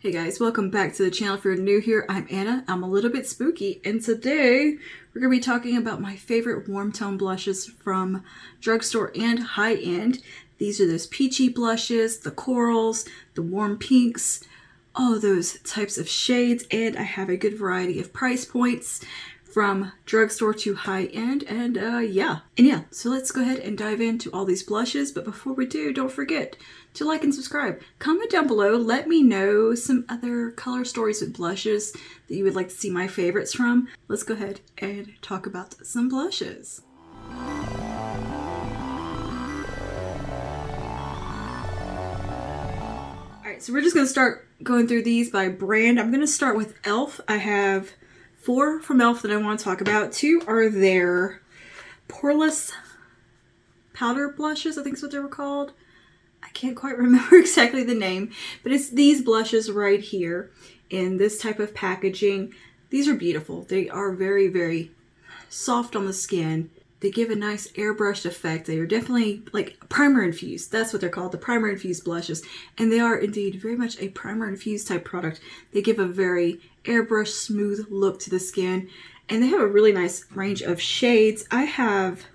Hey guys, welcome back to the channel. If you're new here, I'm Anna. I'm a little bit spooky, and today we're going to be talking about my favorite warm tone blushes from drugstore and high-end. These are those peachy blushes, the corals, the warm pinks, all those types of shades, and I have a good variety of price points from drugstore to high-end, and so let's go ahead and dive into all these blushes. But before we do, don't forget to like and subscribe. Comment down below, let me know some other color stories with blushes that you would like to see my favorites from. Let's go ahead and talk about some blushes. Alright, so we're just going to start going through these by brand. I'm going to start with e.l.f. I have 4 from e.l.f. that I want to talk about. 2 are their poreless powder blushes, I think is what they were called. I can't quite remember exactly the name, but it's these blushes right here in this type of packaging. These are beautiful. They are very, very soft on the skin. They give a nice airbrushed effect. They are definitely like primer infused. That's what they're called, the primer infused blushes. And they are indeed very much a primer infused type product. They give a very airbrushed, smooth look to the skin. And they have a really nice range of shades. I have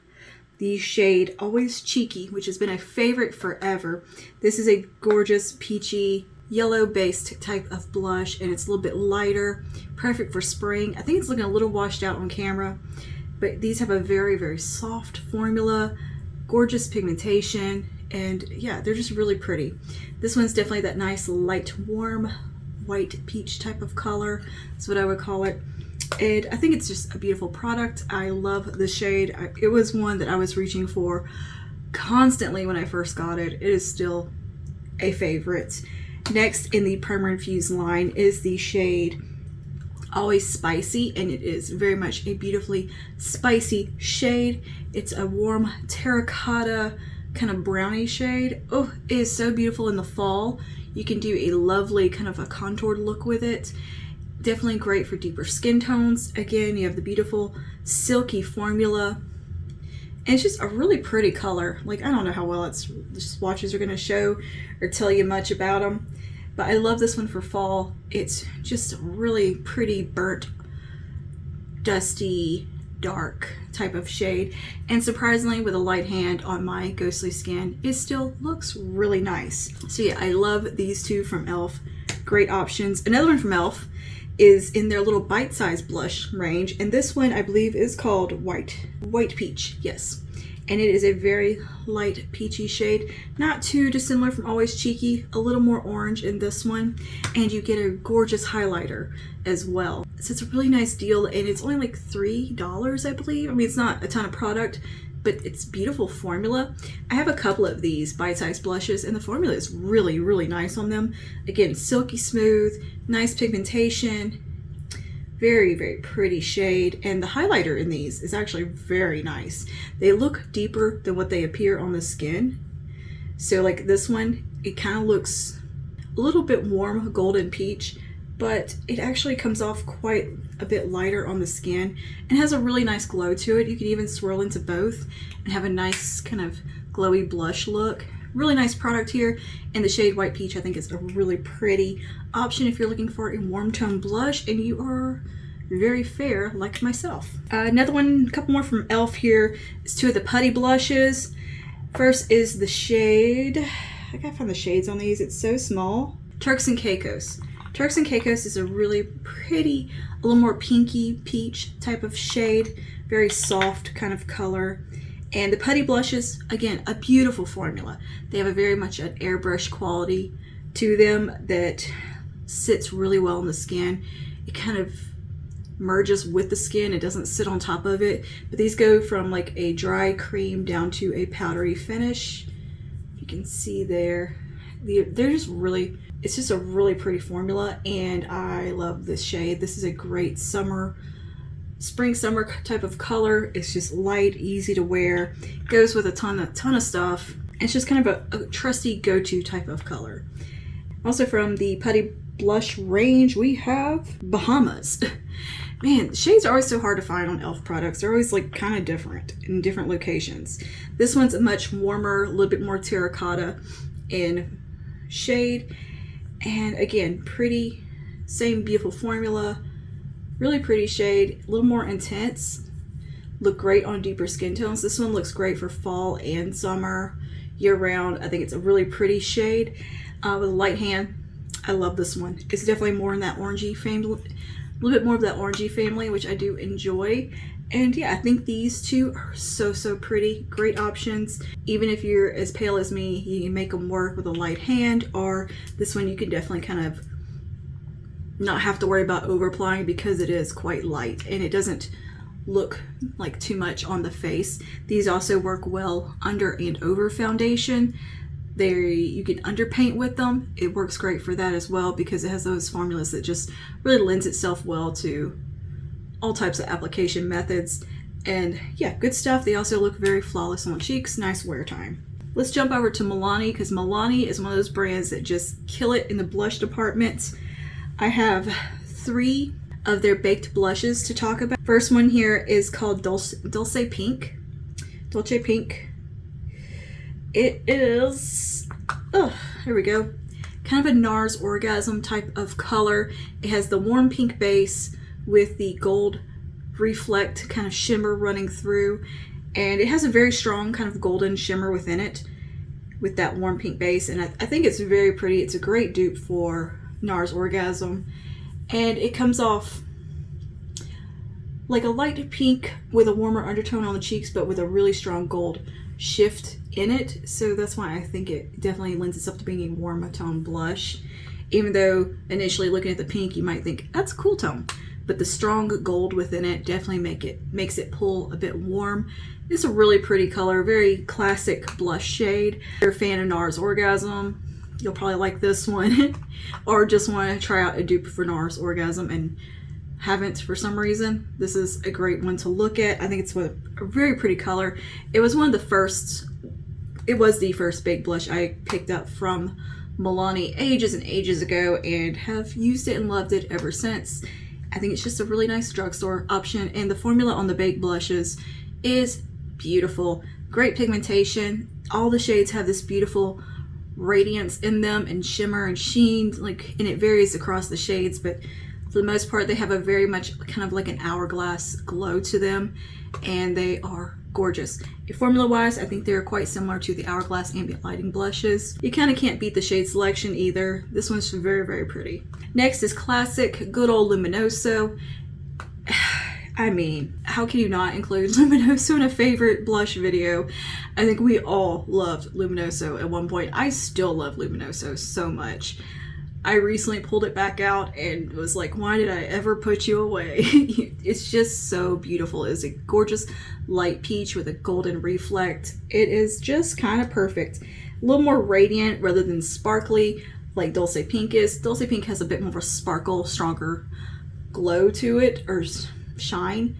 the shade Always Cheeky, which has been a favorite forever. This is a gorgeous peachy yellow based type of blush, and it's a little bit lighter, perfect for spring. I think it's looking a little washed out on camera, but these have a very, very soft formula, gorgeous pigmentation, and yeah, they're just really pretty. This one's definitely that nice light warm white peach type of color. That's what I would call it. And I think it's just a beautiful product. I love the shade. It was one that I was reaching for constantly when I first got it. It is still a favorite. Next in the primer infused line is the shade Always Spicy, and it is very much a beautifully spicy shade. It's a warm terracotta kind of brownie shade. Oh, it is so beautiful in the fall. You can do a lovely kind of a contoured look with it. Definitely great for deeper skin tones. Again, you have the beautiful silky formula. And it's just a really pretty color. Like, I don't know how well the swatches are going to show or tell you much about them. But I love this one for fall. It's just a really pretty burnt, dusty, dark type of shade. And surprisingly, with a light hand on my ghostly skin, it still looks really nice. So yeah, I love these 2 from e.l.f. Great options. Another one from e.l.f. is in their little bite-sized blush range, and this one I believe is called White Peach, yes. And it is a very light peachy shade, not too dissimilar from Always Cheeky, a little more orange in this one, and you get a gorgeous highlighter as well. So it's a really nice deal, and it's only like $3, I believe. I mean, it's not a ton of product, but it's beautiful formula. I have a couple of these bite-sized blushes, and the formula is really, really nice on them. Again, silky smooth, nice pigmentation, very, very pretty shade. And the highlighter in these is actually very nice. They look deeper than what they appear on the skin. So like this one, it kind of looks a little bit warm golden peach, but it actually comes off quite a bit lighter on the skin and has a really nice glow to it. You can even swirl into both and have a nice kind of glowy blush look. Really nice product here. And the shade White Peach I think is a really pretty option if you're looking for a warm tone blush and you are very fair like myself. Another one, a couple more from e.l.f. here is 2 of the putty blushes. First is the shade, I gotta find the shades on these, it's so small. Turks and Caicos. Turks and Caicos is a really pretty, a little more pinky peach type of shade, very soft kind of color. And the putty blushes, again, a beautiful formula. They have a very much an airbrush quality to them that sits really well on the skin. It kind of merges with the skin. It doesn't sit on top of it. But these go from like a dry cream down to a powdery finish. You can see there. They're just really, it's just a really pretty formula, and I love this shade. This is a great spring summer type of color. It's just light, easy to wear, goes with a ton of stuff. It's just kind of a trusty go-to type of color. Also from the putty blush range, we have Bahamas. Man, shades are always so hard to find on e.l.f. products. They're always like kind of different in different locations. This one's a much warmer, a little bit more terracotta in shade. And again, pretty, same beautiful formula, really pretty shade, a little more intense. Look great on deeper skin tones. This one looks great for fall and summer, year round. I think it's a really pretty shade with a light hand. I love this one. It's definitely more in that orangey family, a little bit more of that orangey family, which I do enjoy. And yeah, I think these two are so pretty. Great options. Even if you're as pale as me, you can make them work with a light hand, or this one you can definitely kind of not have to worry about over applying because it is quite light and it doesn't look like too much on the face. These also work well under and over foundation. You can underpaint with them. It works great for that as well because it has those formulas that just really lends itself well to all types of application methods. And yeah, good stuff. They also look very flawless on cheeks. Nice wear time. Let's jump over to Milani, because Milani is one of those brands that just kill it in the blush department. I have 3 of their baked blushes to talk about. First one here is called Dulce Pink. Dolce Pink. It is, here we go, kind of a Nars Orgasm type of color. It has the warm pink base with the gold reflect kind of shimmer running through, and it has a very strong kind of golden shimmer within it with that warm pink base, and I think it's very pretty. It's a great dupe for Nars Orgasm, and it comes off like a light pink with a warmer undertone on the cheeks, but with a really strong gold shift in it. So that's why I think it definitely lends itself to being a warm tone blush, even though initially looking at the pink you might think that's a cool tone, but the strong gold within it definitely makes it pull a bit warm. It's a really pretty color, very classic blush shade. If you're a fan of Nars Orgasm, you'll probably like this one. Or just want to try out a dupe for Nars Orgasm and haven't for some reason, this is a great one to look at. I think it's a very pretty color. It was the first big blush I picked up from Milani ages and ages ago, and have used it and loved it ever since. I think it's just a really nice drugstore option, and the formula on the baked blushes is beautiful. Great pigmentation. All the shades have this beautiful radiance in them and shimmer and sheen, and it varies across the shades, but for the most part they have a very much kind of like an hourglass glow to them, and they are gorgeous. Formula wise, I think they're quite similar to the Hourglass ambient lighting blushes. You kind of can't beat the shade selection either. This one's very pretty. Next is classic good old Luminoso. I mean, how can you not include Luminoso in a favorite blush video? I think we all loved Luminoso at one point. I still love Luminoso so much. I recently pulled it back out and was like, why did I ever put you away? It's just so beautiful. It's a gorgeous light peach with a golden reflect. It is just kind of perfect. A little more radiant rather than sparkly like Dulce Pink is. Dulce Pink has a bit more of a sparkle, stronger glow to it, or shine.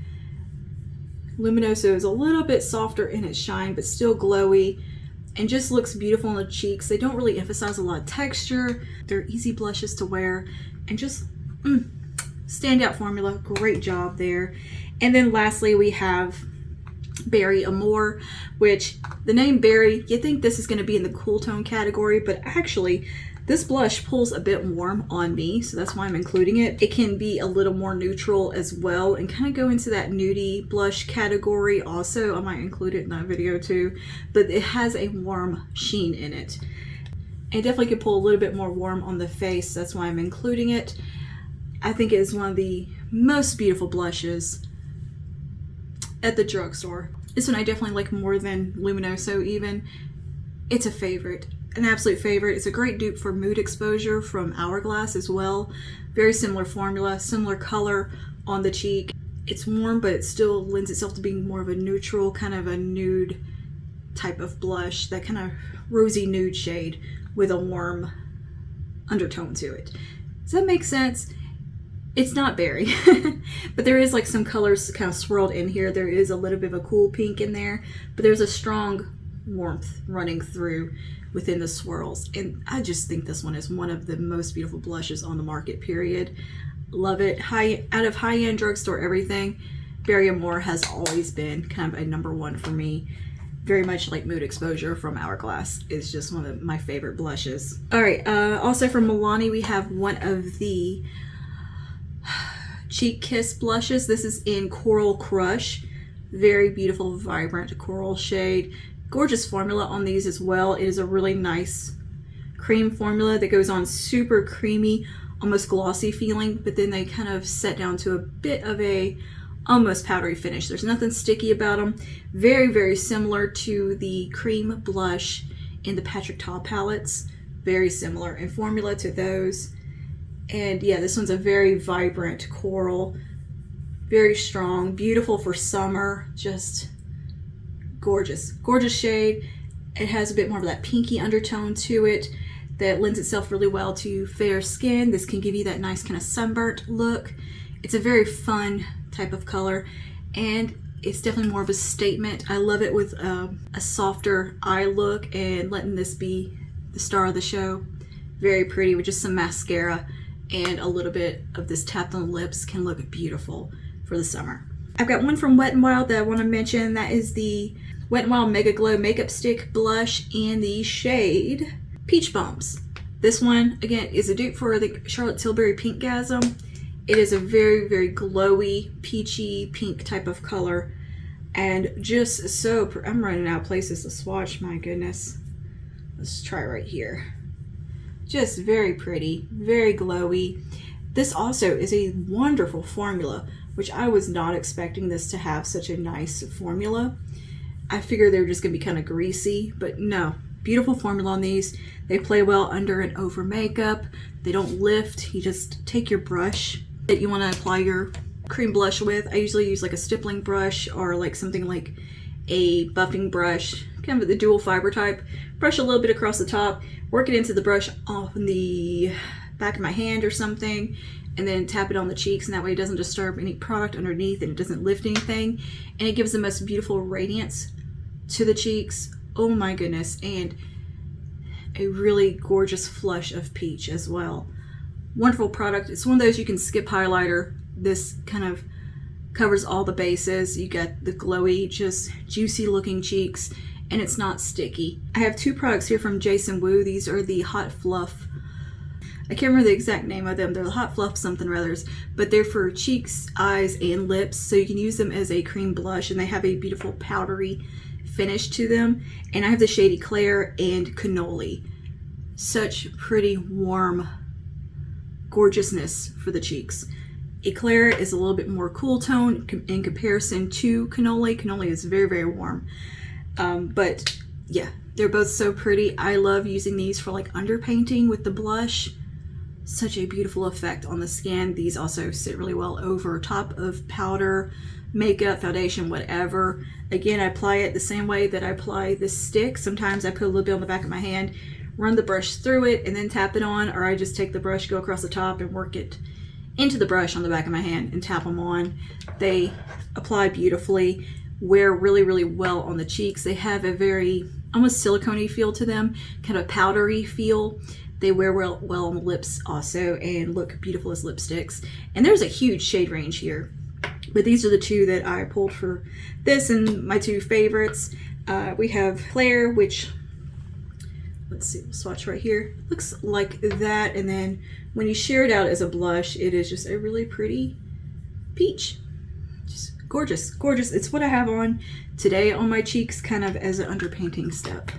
Luminoso is a little bit softer in its shine, but still glowy, and just looks beautiful on the cheeks. They don't really emphasize a lot of texture. They're easy blushes to wear, and just standout formula. Great job there. And then lastly, we have Berry Amore, which the name Berry, you think this is going to be in the cool tone category, but actually this blush pulls a bit warm on me, so that's why I'm including it. It can be a little more neutral as well and kind of go into that nudie blush category also. I might include it in that video too, but it has a warm sheen in it. It definitely could pull a little bit more warm on the face. That's why I'm including it. I think it is one of the most beautiful blushes at the drugstore. This one I definitely like more than Luminoso even. It's a favorite. An absolute favorite. It's a great dupe for Mood Exposure from Hourglass as well. Very similar formula, similar color on the cheek. It's warm, but it still lends itself to being more of a neutral, kind of a nude type of blush, that kind of rosy nude shade with a warm undertone to it. Does that make sense? It's not berry, but there is like some colors kind of swirled in here. There is a little bit of a cool pink in there, but there's a strong warmth running through within the swirls, and I just think this one is one of the most beautiful blushes on the market, period. Love it. Out of high-end drugstore everything, Berry Amore has always been kind of a #1 for me. very much like Mood Exposure from Hourglass. It's just one of my favorite blushes. All right, also from Milani, we have one of the Cheek Kiss blushes. This is in Coral Crush. Very beautiful, vibrant coral shade. Gorgeous formula on these as well. It is a really nice cream formula that goes on super creamy, almost glossy feeling, but then they kind of set down to a bit of a almost powdery finish. There's nothing sticky about them. Very, very similar to the cream blush in the Patrick Ta palettes. Very similar in formula to those. And yeah, this one's a very vibrant coral, very strong, beautiful for summer, just gorgeous, gorgeous shade. It has a bit more of that pinky undertone to it that lends itself really well to fair skin. This can give you that nice kind of sunburnt look. It's a very fun type of color, and it's definitely more of a statement. I love it with a softer eye look and letting this be the star of the show. Very pretty with just some mascara and a little bit of this tapped on the lips can look beautiful for the summer. I've got one from Wet n Wild that I want to mention. That is the Wet n Wild Mega Glow Makeup Stick Blush in the shade Peach Bumps. This one, again, is a dupe for the Charlotte Tilbury Pinkgasm. It is a very, very glowy, peachy pink type of color. And just so, I'm running out of places to swatch, my goodness. Let's try right here. Just very pretty, very glowy. This also is a wonderful formula, which I was not expecting this to have such a nice formula. I figured they were just gonna be kind of greasy, but no. Beautiful formula on these. They play well under and over makeup. They don't lift. You just take your brush that you want to apply your cream blush with. I usually use like a stippling brush or like something like a buffing brush, kind of the dual fiber type. Brush a little bit across the top, work it into the brush on the back of my hand or something, and then tap it on the cheeks, and that way it doesn't disturb any product underneath and it doesn't lift anything, and it gives the most beautiful radiance to the cheeks. Oh my goodness, and a really gorgeous flush of peach as well. Wonderful product. It's one of those you can skip highlighter. This kind of covers all the bases. You got the glowy, just juicy looking cheeks, and it's not sticky. I have two products here from Jason Wu. These are the Hot Fluff. I can't remember the exact name of them. They're the Hot Fluff something or others, but they're for cheeks, eyes, and lips, so you can use them as a cream blush, and they have a beautiful powdery finish to them. And I have the shade Eclair and Cannoli. Such pretty warm gorgeousness for the cheeks. Eclair is a little bit more cool tone in comparison to Cannoli. Cannoli is very, very warm. But yeah, they're both so pretty. I love using these for like underpainting with the blush. Such a beautiful effect on the skin. These also sit really well over top of powder, makeup, foundation, whatever. Again, I apply it the same way that I apply this stick. Sometimes I put a little bit on the back of my hand, run the brush through it, and then tap it on, or I just take the brush, go across the top, and work it into the brush on the back of my hand and tap them on. They apply beautifully, wear really, really well on the cheeks. They have a very almost silicone-y feel to them, kind of powdery feel. They wear well on the lips also and look beautiful as lipsticks. And there's a huge shade range here, but these are the two that I pulled for this and my two favorites. We have Claire, which, let's see, we'll swatch right here. Looks like that, and then when you shear it out as a blush, it is just a really pretty peach. Just gorgeous, gorgeous. It's what I have on today on my cheeks, kind of as an underpainting step.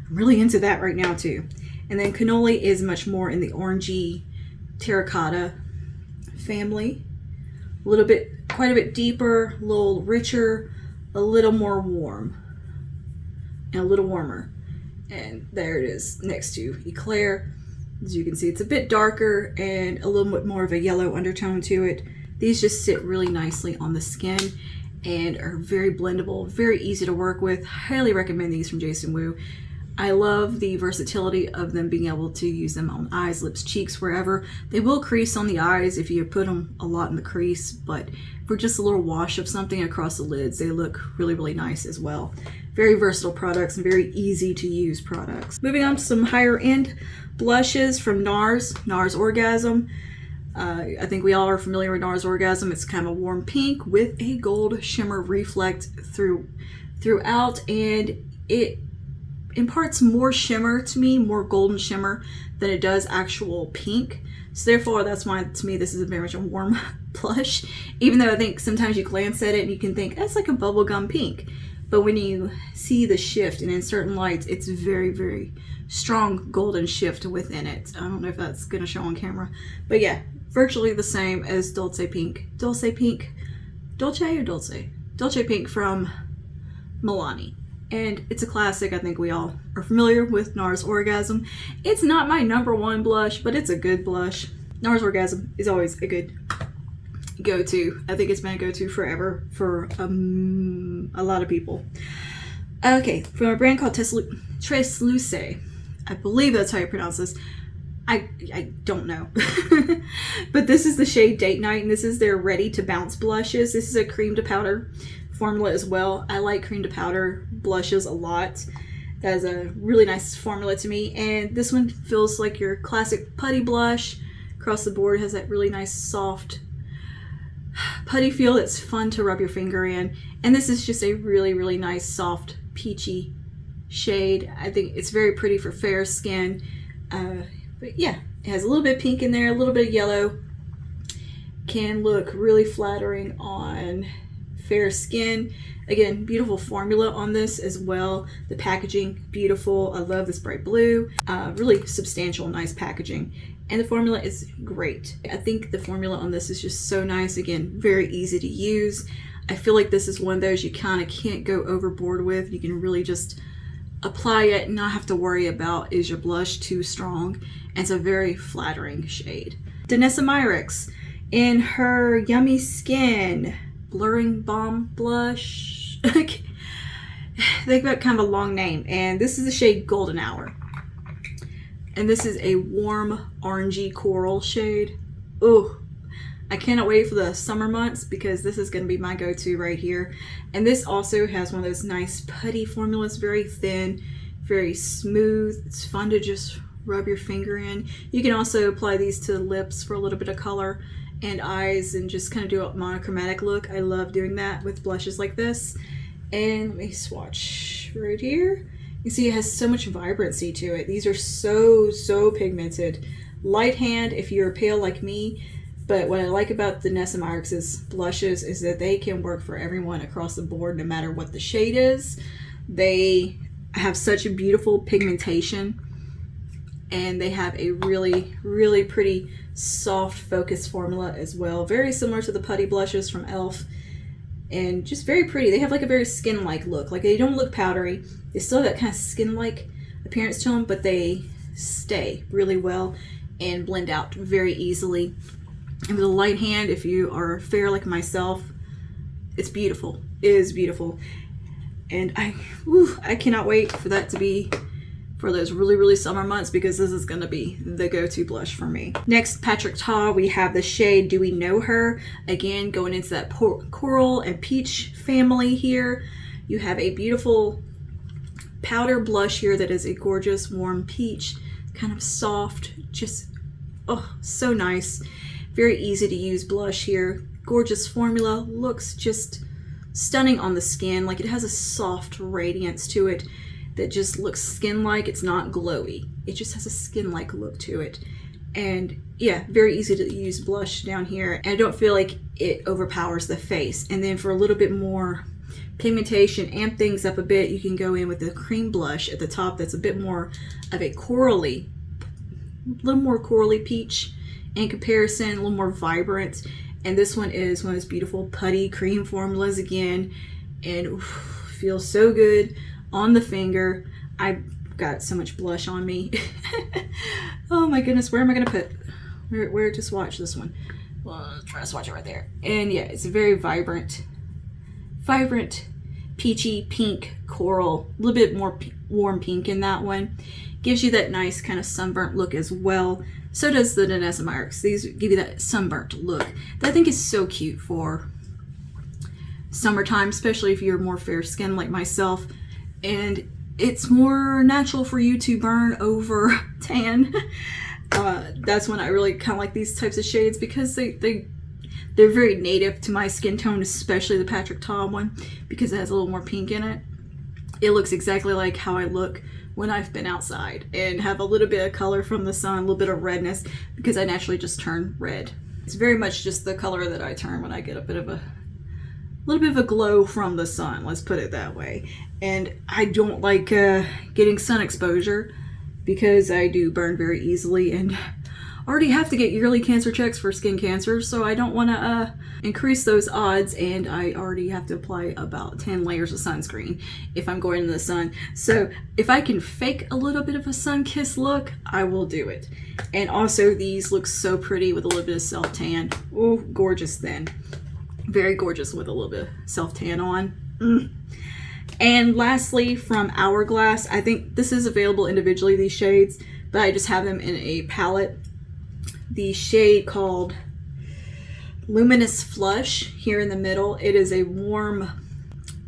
I'm really into that right now too. And then Cannoli is much more in the orangey terracotta family. A little bit, quite a bit deeper, a little richer, a little more warm, and a little warmer. And there it is next to Eclair. As you can see, it's a bit darker and a little bit more of a yellow undertone to it. These just sit really nicely on the skin and are very blendable, very easy to work with. Highly recommend these from Jason Wu. I love the versatility of them being able to use them on eyes, lips, cheeks, wherever. They will crease on the eyes if you put them a lot in the crease, but for just a little wash of something across the lids, they look really, really nice as well. Very versatile products and very easy to use products. Moving on to some higher end blushes from Nars, Nars Orgasm. I think we all are familiar with Nars Orgasm. It's kind of a warm pink with a gold shimmer reflect through throughout, and it imparts more shimmer to me, more golden shimmer than it does actual pink. So therefore, that's why to me this is very much a warm blush, even though I think sometimes you glance at it and you can think that's like a bubblegum pink. But when you see the shift, and in certain lights, it's very, very strong golden shift within it. I don't know if that's going to show on camera. But yeah, virtually the same as Dolce Pink. Dolce Pink? Dolce or Dolce? Dolce Pink from Milani. And it's a classic. I think we all are familiar with Nars Orgasm. It's not my #1 blush, but it's a good blush. Nars Orgasm is always a good go-to. I think it's been a go-to forever for a lot of people. Okay, from a brand called Tresluce. I believe that's how you pronounce this. I don't know. But this is the shade Date Night, and this is their Ready to Bounce blushes. This is a cream to powder formula as well. I like cream to powder blushes a lot. That is a really nice formula to me. And this one feels like your classic putty blush. Across the board, has that really nice soft putty feel that's fun to rub your finger in. And this is just a really, really nice soft peachy shade. I think it's very pretty for fair skin. But yeah, it has a little bit of pink in there, a little bit of yellow. Can look really flattering on fair skin. Again, beautiful formula on this as well. The packaging, beautiful. I love this bright blue. Really substantial, nice packaging. And the formula is great. I think the formula on this is just so nice. Again, very easy to use. I feel like this is one of those you kind of can't go overboard with. You can really just apply it and not have to worry about, is your blush too strong? And it's a very flattering shade. Danessa Myricks in her Yummy Skin Blurring Balm Blush. They've got kind of a long name. And this is the shade Golden Hour. And this is a warm orangey coral shade. Oh, I cannot wait for the summer months because this is going to be my go-to right here. And this also has one of those nice putty formulas, very thin, very smooth. It's fun to just rub your finger in. You can also apply these to the lips for a little bit of color and eyes and just kind of do a monochromatic look. I love doing that with blushes like this. And let me swatch right here. You see it has so much vibrancy to it. These are so pigmented. Light hand if you're pale like me. But what I like about the Danessa Myricks' blushes is that they can work for everyone across the board, no matter what the shade is. They have such a beautiful pigmentation, and they have a really, really pretty soft focus formula as well. Very similar to the putty blushes from e.l.f. And just very pretty. They have like a very skin-like look. Like, they don't look powdery. They still have that kind of skin-like appearance to them, but they stay really well and blend out very easily. And with a light hand, if you are fair like myself, it's beautiful. It is beautiful. And I cannot wait for that to be for those really, really summer months, because this is going to be the go-to blush for me. Next, Patrick Ta, we have the shade Do We Know Her? Again, going into that coral and peach family here. You have a beautiful powder blush here that is a gorgeous warm peach, kind of soft, just, oh, so nice. Very easy to use blush here. Gorgeous formula, looks just stunning on the skin. Like, it has a soft radiance to it that just looks skin-like. It's not glowy. It just has a skin-like look to it. And yeah, very easy to use blush down here. And I don't feel like it overpowers the face. And then for a little bit more pigmentation, amp things up a bit, you can go in with the cream blush at the top that's a bit more of a corally, a little more corally peach in comparison, a little more vibrant. And this one is one of those beautiful putty cream formulas again, and oof, feels so good on the finger. I've got so much blush on me. Oh my goodness, where am I gonna put, where to swatch this one? Well, let's try to swatch it right there. And yeah, it's a very vibrant peachy pink coral, a little bit more warm pink in that one. Gives you that nice kind of sunburnt look as well. So does the Danessa Myricks. These give you that sunburnt look that I think is so cute for summertime, especially if you're more fair skinned like myself. And it's more natural for you to burn over tan. That's when I really kind of like these types of shades, because they They're very native to my skin tone, especially the Patrick Ta one, because it has a little more pink in it. It looks exactly like how I look when I've been outside and have a little bit of color from the sun, a little bit of redness, because I naturally just turn red. It's very much just the color that I turn when I get a little bit of a glow from the sun, let's put it that way. And I don't like getting sun exposure because I do burn very easily and already have to get yearly cancer checks for skin cancer, so I don't want to increase those odds, and I already have to apply about 10 layers of sunscreen if I'm going into the sun. So if I can fake a little bit of a sun-kissed look, I will do it. And also these look so pretty with a little bit of self-tan. Oh, gorgeous then. Very gorgeous with a little bit of self-tan on. And lastly, from Hourglass, I think this is available individually, these shades, but I just have them in a palette. The shade called Luminous Flush here in the middle. It is a warm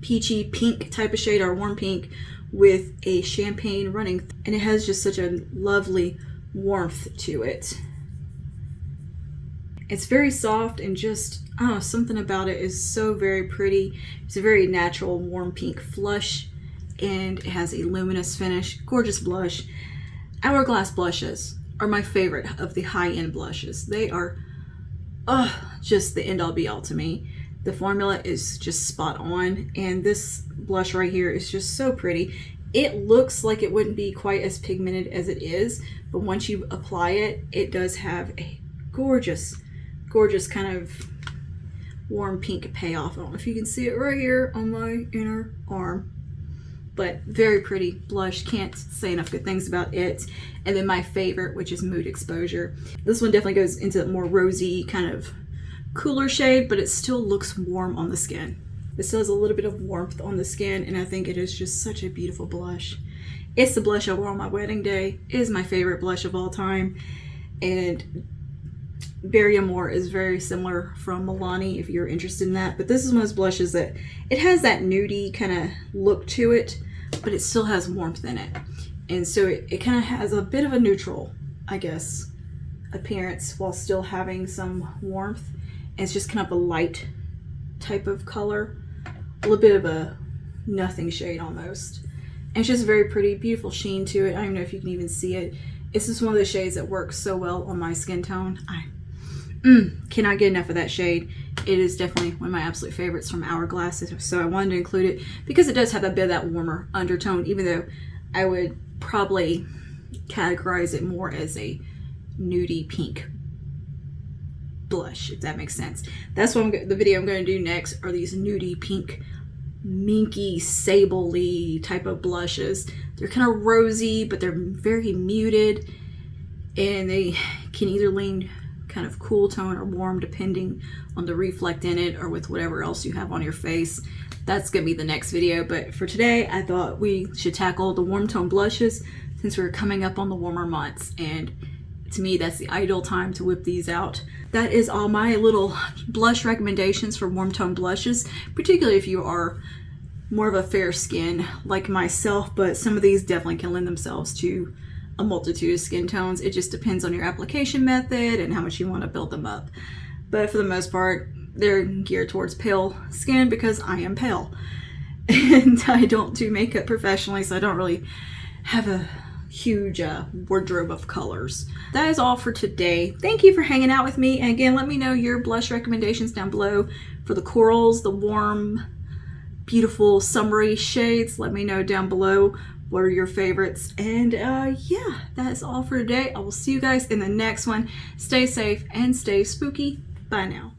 peachy pink type of shade, or warm pink with a champagne running, and it has just such a lovely warmth to it. It's very soft and just, I don't know, something about it is so very pretty. It's a very natural warm pink flush, and it has a luminous finish. Gorgeous blush. Hourglass blushes are my favorite of the high-end blushes. They are just the end-all be-all to me. The formula is just spot on, and this blush right here is just so pretty. It looks like it wouldn't be quite as pigmented as it is, but once you apply it, it does have a gorgeous kind of warm pink payoff. I don't know if you can see it right here on my inner arm, but very pretty blush. Can't say enough good things about it. And then my favorite, which is Mood Exposure. This one definitely goes into a more rosy kind of cooler shade, but it still looks warm on the skin. It still has a little bit of warmth on the skin, and I think it is just such a beautiful blush. It's the blush I wore on my wedding day. It is my favorite blush of all time. And Berry Amore is very similar from Milani if you're interested in that. But this is one of those blushes that it has that nudie kind of look to it, but it still has warmth in it. And so it kind of has a bit of a neutral, I guess, appearance while still having some warmth. And it's just kind of a light type of color. A little bit of a nothing shade almost. And it's just very pretty, beautiful sheen to it. I don't even know if you can even see it. It's just one of those shades that works so well on my skin tone. I cannot get enough of that shade. It is definitely one of my absolute favorites from Hourglass, so I wanted to include it because it does have a bit of that warmer undertone, even though I would probably categorize it more as a nudie pink blush, if that makes sense. That's what the video I'm going to do next are these nudie pink, minky, sable-y type of blushes. They're kind of rosy, but they're very muted, and they can either lean kind of cool tone or warm depending on the reflect in it or with whatever else you have on your face. That's gonna be the next video, but for today I thought we should tackle the warm tone blushes since we're coming up on the warmer months, and to me that's the ideal time to whip these out. That is all my little blush recommendations for warm tone blushes, particularly if you are more of a fair skin like myself, but some of these definitely can lend themselves to a multitude of skin tones. It just depends on your application method and how much you want to build them up. But for the most part, they're geared towards pale skin because I am pale. And I don't do makeup professionally, so I don't really have a huge wardrobe of colors. That is all for today. Thank you for hanging out with me. And again, let me know your blush recommendations down below for the corals, the warm, beautiful, summery shades. Let me know down below what are your favorites. And yeah, that is all for today. I will see you guys in the next one. Stay safe and stay spooky. Bye now.